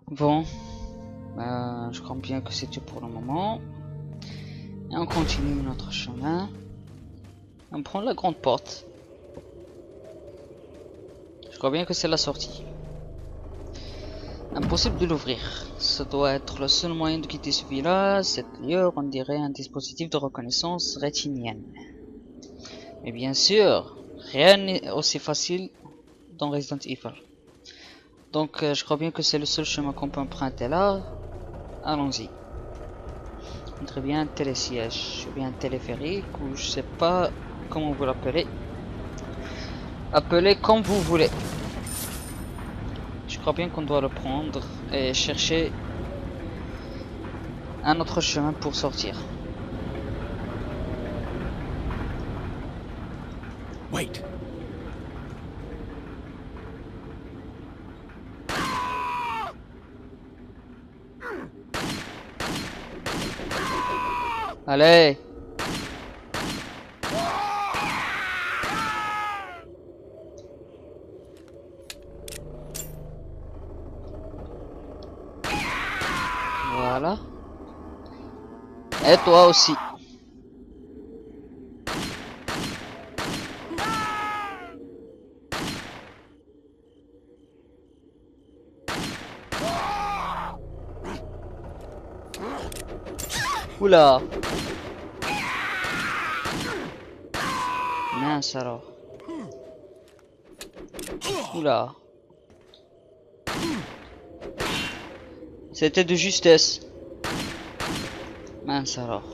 Bon, je crois bien que c'est tout pour le moment. Et on continue notre chemin. On prend la grande porte. Je crois bien que c'est la sortie. Impossible de l'ouvrir. Ça doit être le seul moyen de quitter ce village. Cette lueur, on dirait un dispositif de reconnaissance rétinienne. Mais bien sûr, rien n'est aussi facile dans Resident Evil. Donc je crois bien que c'est le seul chemin qu'on peut emprunter là. Allons-y. Très bien, un télésiège, ou bien un téléphérique, ou je sais pas comment vous l'appelez. Appelez comme vous voulez. Je crois bien qu'on doit le prendre et chercher un autre chemin pour sortir. Wait. Allez! Voilà. Et toi aussi. Oula! Mince alors. Oula. C'était de justesse. Mince alors.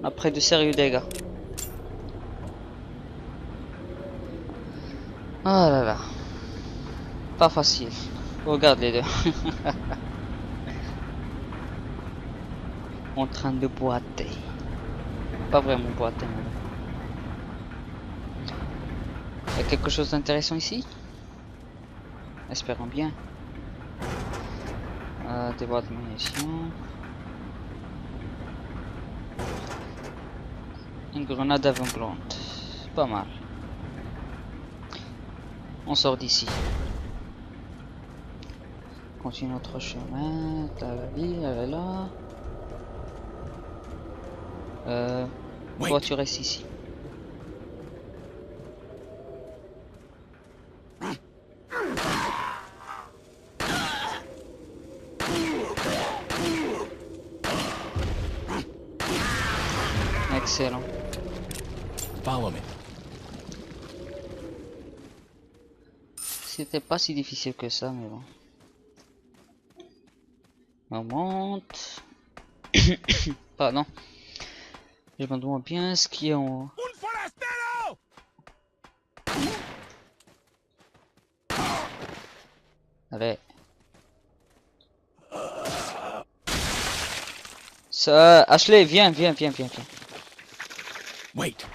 On a pris de sérieux dégâts. Oh là là. Pas facile. Regarde les deux. En train de boiter. Pas vraiment boiter, mais... Il y a quelque chose d'intéressant ici? Espérons bien. Des boîtes de munitions. Une grenade aveuglante. Pas mal. On sort d'ici. Continue notre chemin. La vie, elle est là. Toi, tu restes ici. Excellent. Follow me. C'était pas si difficile que ça, mais bon. On monte. Pardon. Je me demande bien ce qui est en haut. Un forastero! Allez. Ça, Ashley, viens. Wait.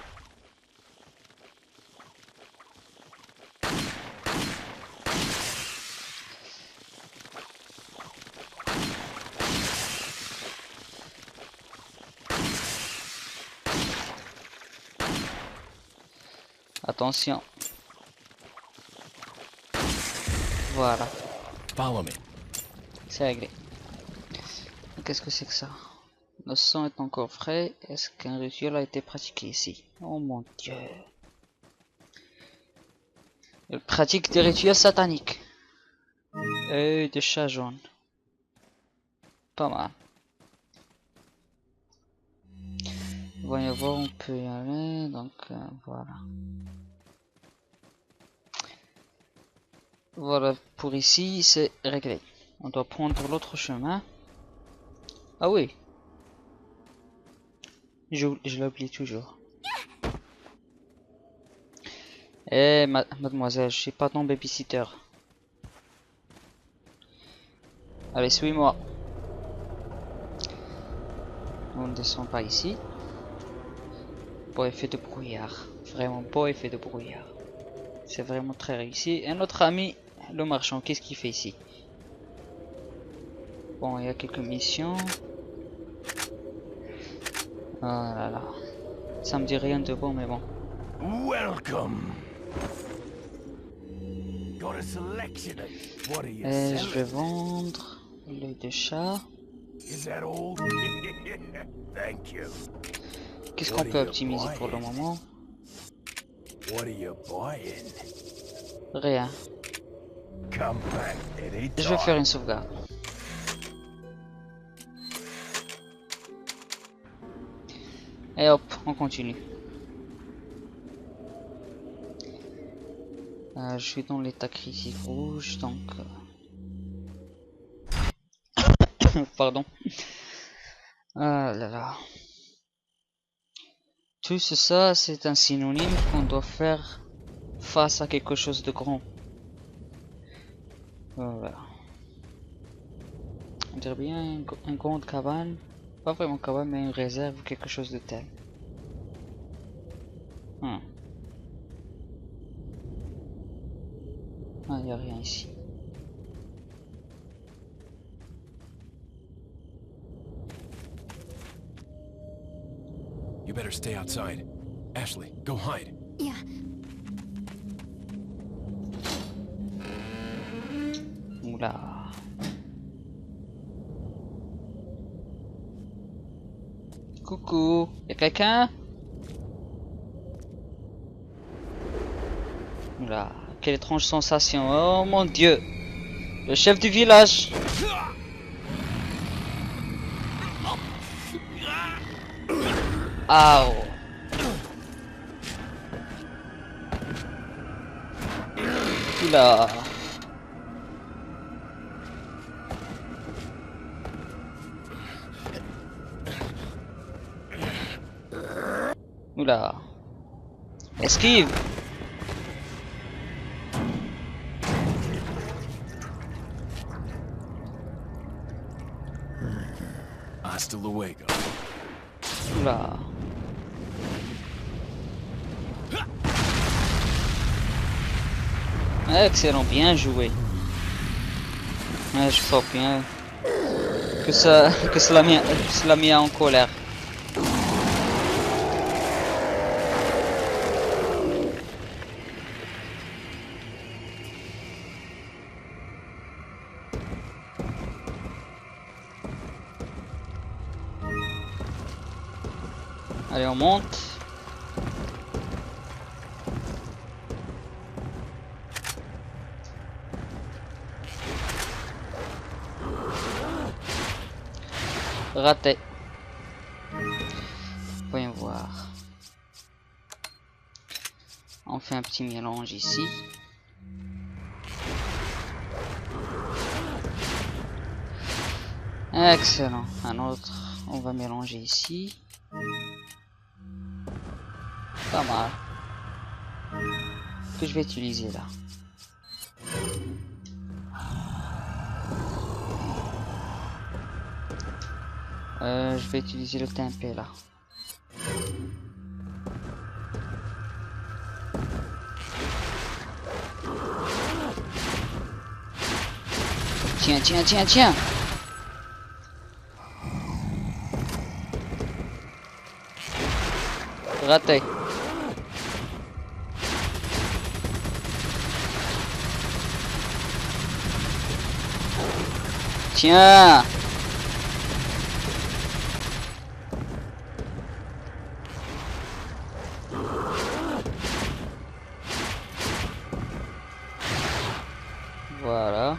Attention. Voilà. Follow me. C'est réglé. Qu'est-ce que c'est que ça? Le sang est encore frais. Est-ce qu'un rituel a été pratiqué ici? Oh mon dieu. Il pratique des rituels sataniques. Œil de chat jaune. Pas mal. Voyons voir, on peut y aller. Donc voilà. Voilà, pour ici, c'est réglé. On doit prendre l'autre chemin. Ah oui. Je l'oublie toujours. Eh, mademoiselle, je suis pas ton babysitter. Allez, suis-moi. On ne descend pas ici. Beau effet de brouillard. Vraiment beau effet de brouillard. C'est vraiment très réussi. Et notre ami, le marchand, qu'est-ce qu'il fait ici? Bon, il y a quelques missions. Ah là là. Ça me dit rien de bon, mais bon. Welcome. What a selection of... What are you Et je vais selling? vendre l'œil de chat. Is that all? Thank you. Qu'est-ce What qu'on are peut you optimiser pour le buying? moment? What are you buying? Rien. Come back Je vais faire anytime. une sauvegarde. Et hop, on continue. Je suis dans l'état critique rouge, donc... Pardon. Ah là là. Tout ça, c'est un synonyme qu'on doit faire face à quelque chose de grand. Voilà. On dirait bien une grande cabane. Pas vraiment cabane, mais une réserve ou quelque chose de tel. Ah, il n'y a rien ici. You better stay outside. Ashley, go hide. Yeah. Oula. Coucou, y'a quelqu'un? Oula, quelle étrange sensation. Oh mon dieu. Le chef du village. Aouh. Oula. Oula. Esquive. Hasta luego. Oula. Excellent, bien joué. Ouais, je crois bien que cela mis en colère. Allez, on monte. Raté. Voyons voir. On fait un petit mélange ici. Excellent. Un autre. On va mélanger ici. Pas mal. Que je vais utiliser là. Je vais utiliser le tempeh là. Tiens, tiens, tiens, tiens. Raté. Tiens. Voilà.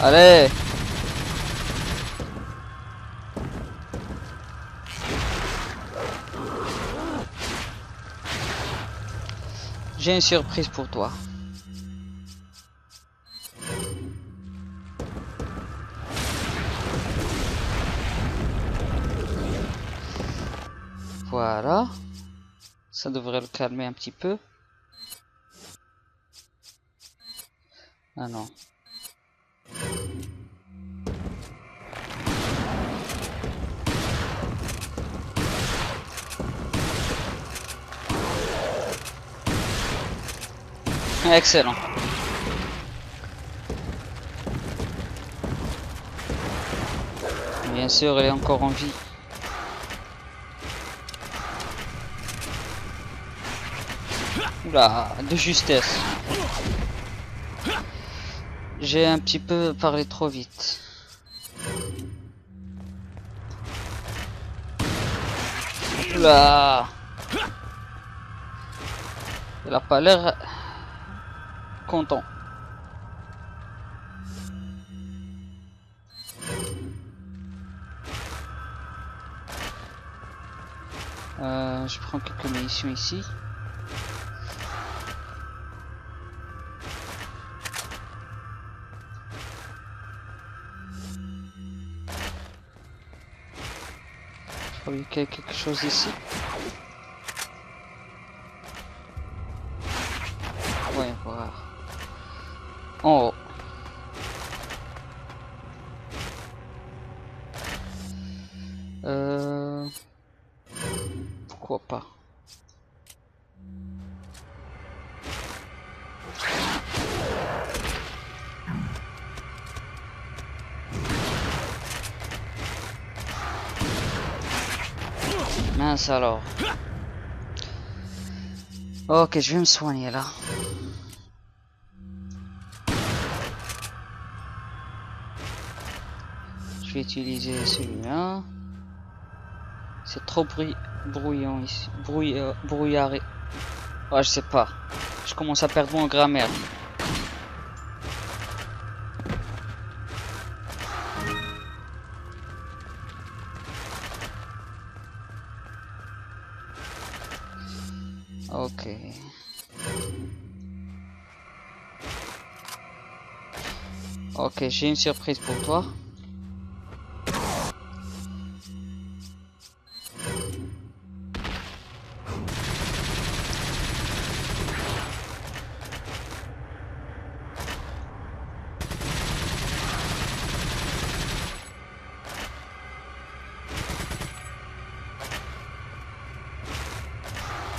Allez. J'ai une surprise pour toi. Voilà. Ça devrait le calmer un petit peu. Ah non. Excellent. Bien sûr, elle est encore en vie. Oula, de justesse. J'ai un petit peu parlé trop vite. Oula. Il a pas l'air content. Je prends quelques munitions ici. Je crois qu'il y a quelque chose ici. Voyons voir. En haut. Pourquoi pas? Mince alors. Ok, je vais me soigner là. Je vais utiliser celui-là. C'est trop bruyant ici. Brouillaré. Ouais, je sais pas. Je commence à perdre mon grammaire. Ok. Ok, j'ai une surprise pour toi.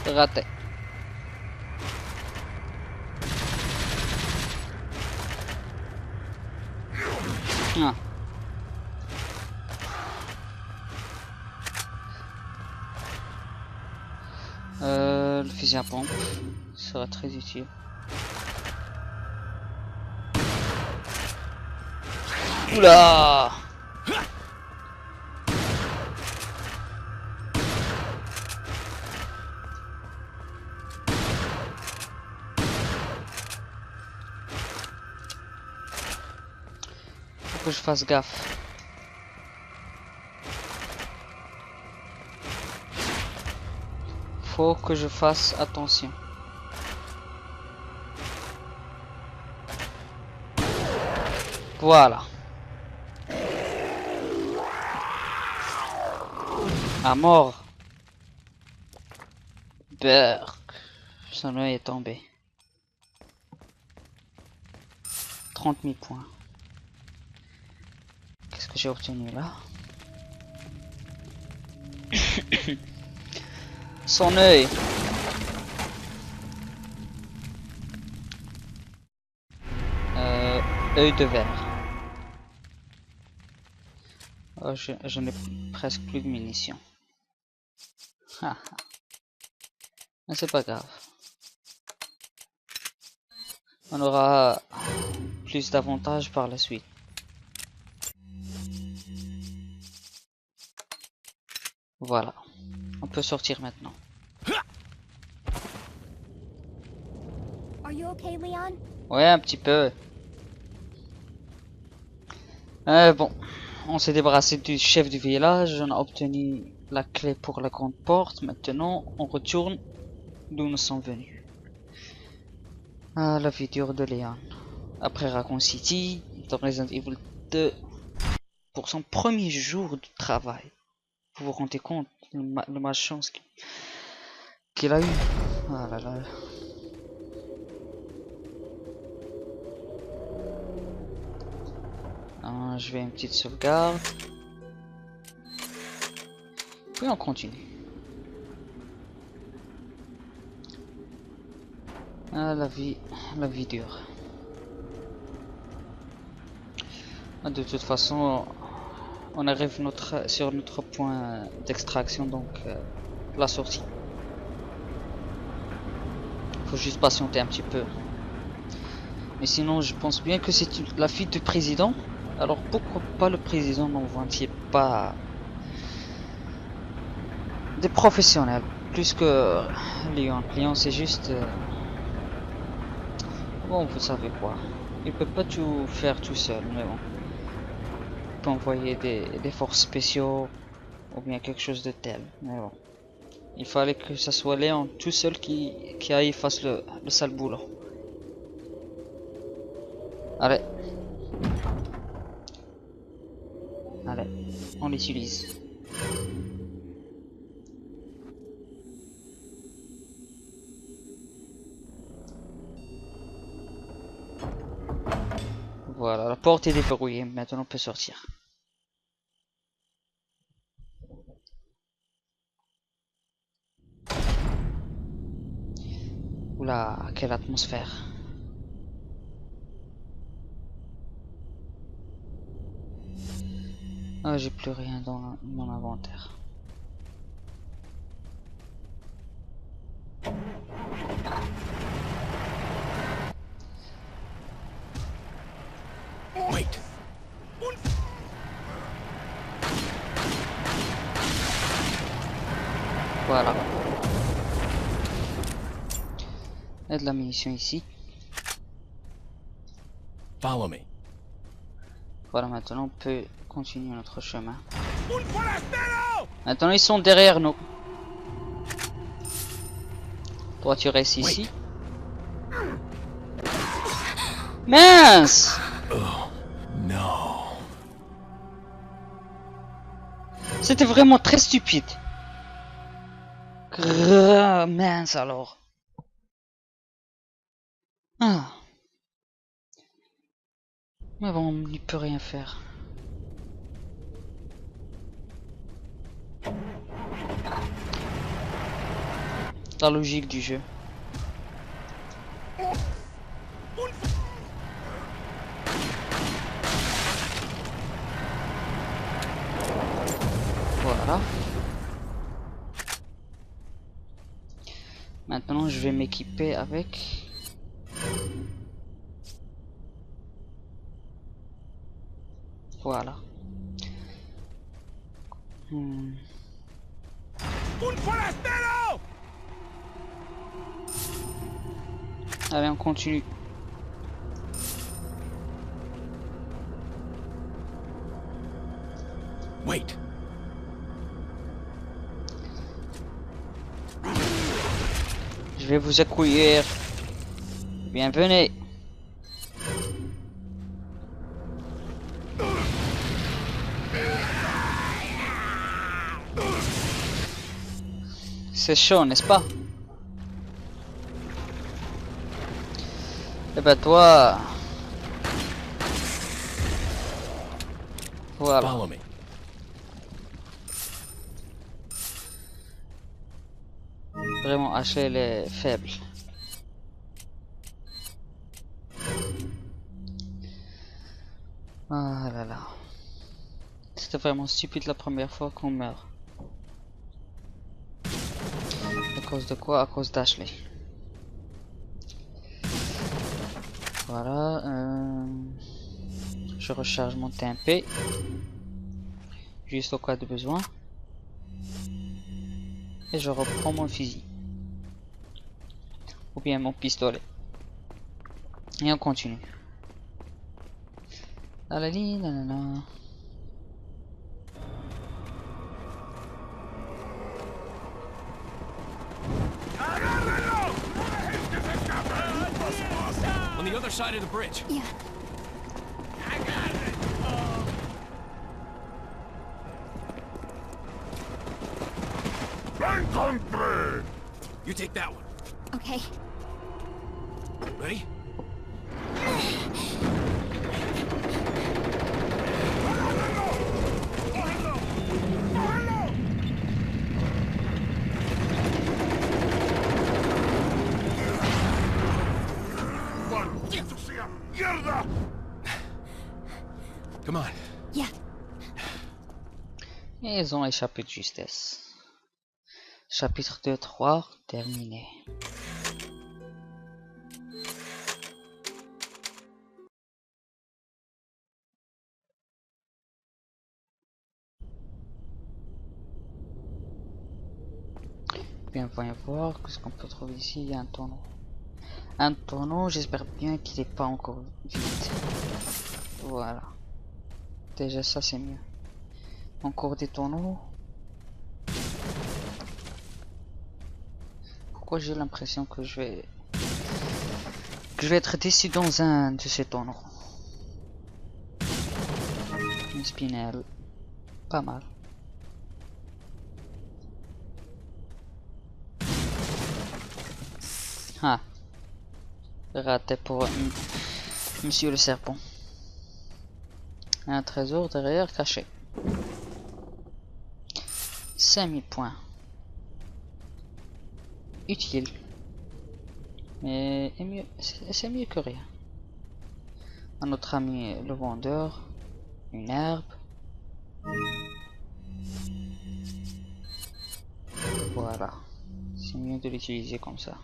Raté. Ah. Le fusil à pompe sera très utile. Oula! Faut que je fasse gaffe. Faut que je fasse attention. Voilà. À mort. Berk. Son œil est tombé. 30 000 points. Qu'est-ce que j'ai obtenu là? Son œil. Œil de verre. Oh, je n'ai presque plus de munitions. Mais c'est pas grave. On aura plus d'avantages par la suite. Voilà. On peut sortir maintenant. Are you okay, Leon? Ouais, un petit peu. Bon, on s'est débarrassé du chef du village. On a obtenu la clé pour la grande porte. Maintenant, on retourne d'où nous sommes venus. Ah, la vie dure de Leon. Après Raccoon City, dans Resident Evil 2, pour son premier jour de travail. Vous vous rendez compte de malchance qu'il a eu? Ah là là. Ah, je vais une petite sauvegarde. Puis on continue. Ah, la vie dure. De toute façon, On arrive sur notre point d'extraction, donc la sortie. Faut juste patienter un petit peu. Mais sinon, je pense bien que c'est la fille du président. Alors pourquoi pas le président n'envoie-t-il pas des professionnels plus que Leon. Leon c'est juste bon, vous savez quoi, il peut pas tout faire tout seul, mais bon, il peut envoyer des forces spéciaux ou bien quelque chose de tel, mais bon, il fallait que ça soit Léon tout seul qui aille fasse le sale boulot. Allez, allez, on l'utilise. Voilà, la porte est déverrouillée, maintenant on peut sortir. Oula, quelle atmosphère. Ah, j'ai plus rien dans mon inventaire. Wait. Voilà. Il y a de la munition ici. Follow me. Voilà, maintenant on peut continuer notre chemin. Maintenant ils sont derrière nous. Toi tu restes ici. Mince! Oh, no. C'était vraiment très stupide. Mince alors. Ah. Mais bon, on n'y peut rien faire. La logique du jeu. Voilà. Maintenant, je vais m'équiper avec... Voilà. Allez, on continue. Wait. Je vais vous accueillir. Bienvenue. C'est chaud, n'est-ce pas? Eh ben toi... Voilà. Follow me. Vraiment, HL est faible. Ah là là. C'était vraiment stupide la première fois qu'on meurt. À cause de quoi? À cause d'Ashley. Voilà. Je recharge mon TMP. Juste au cas de besoin. Et je reprends mon fusil. Ou bien mon pistolet. Et on continue. La la li, la la la. On the other side of the bridge. Yeah. You take that one. Okay. Ready? Yeah. Et ils ont échappé de justesse. Chapitre 2-3 terminé. Bien, voyons voir ce qu'on peut trouver ici. Il y a un tonneau. Un tonneau, j'espère bien qu'il n'est pas encore vide. Voilà. Déjà ça c'est mieux. Encore des tonneaux. Pourquoi j'ai l'impression que je vais être déçu dans un de ces tonneaux. Une spinelle. Pas mal. Ah. Raté pour Monsieur le Serpent. Un trésor derrière caché. 5000 points. Utile. Mais c'est mieux que rien. À notre ami le vendeur. Une herbe. Voilà. C'est mieux de l'utiliser comme ça.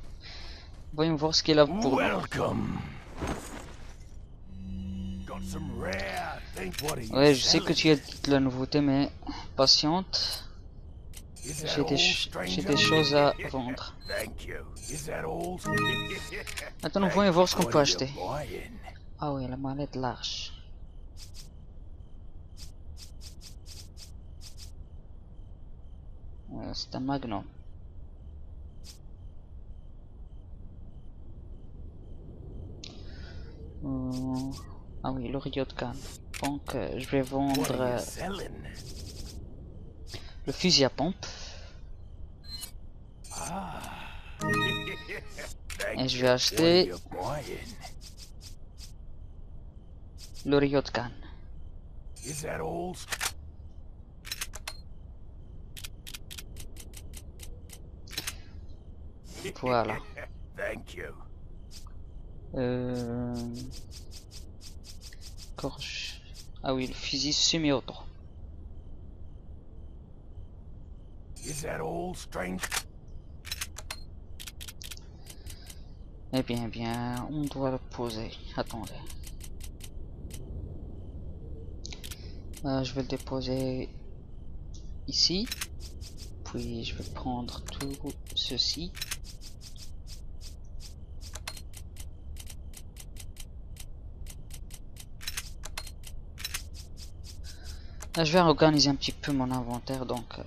Voyons voir ce qu'il a pour nous. Welcome. Got some rare things. What are you Ouais, je sais que selling? tu as de la nouveauté, mais patiente. Is that J'ai all, des stranger? choses à vendre. Thank you. Is that all? Maintenant, voyons voir ce qu'on What peut are you acheter. buying? Ah oui, la mallette large. C'est un magnum. Ah oui, le Ryokan. Donc, je vais What vendre are you selling? le fusil à pompe. Ah. Et Thank je you. vais What are acheter you buying? le Ryokan. Is that all? Voilà. Thank you. Gorge. Ah oui, le fusil semi-auto. Is that all, strange? Eh bien, on doit le poser. Attendez. Je vais le déposer ici. Puis je vais prendre tout ceci. Là, je vais organiser un petit peu mon inventaire, donc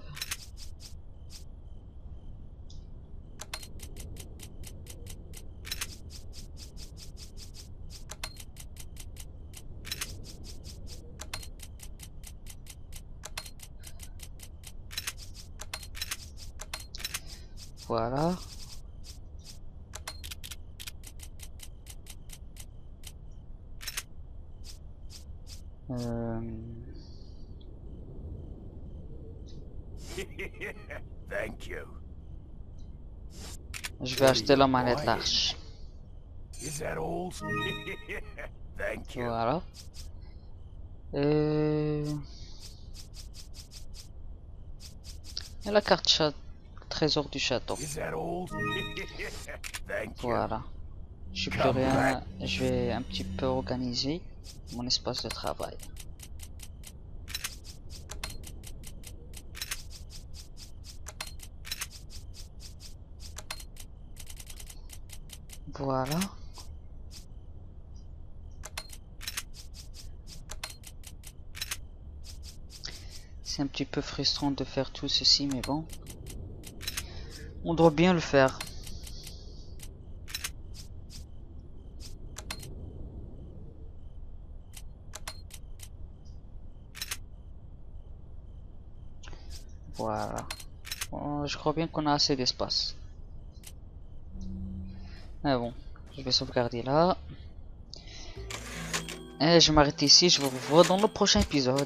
voilà. Thank you. Je vais acheter la manette large. Is that all? Thank you. Voilà. Et la carte trésor du château. Is that all? Thank you. Voilà. Je peux rien. Je vais un petit peu organiser mon espace de travail. Voilà. C'est un petit peu frustrant de faire tout ceci, mais bon. On doit bien le faire. Voilà. Bon, je crois bien qu'on a assez d'espace. Mais bon, je vais sauvegarder là. Et je m'arrête ici, je vous revois dans le prochain épisode.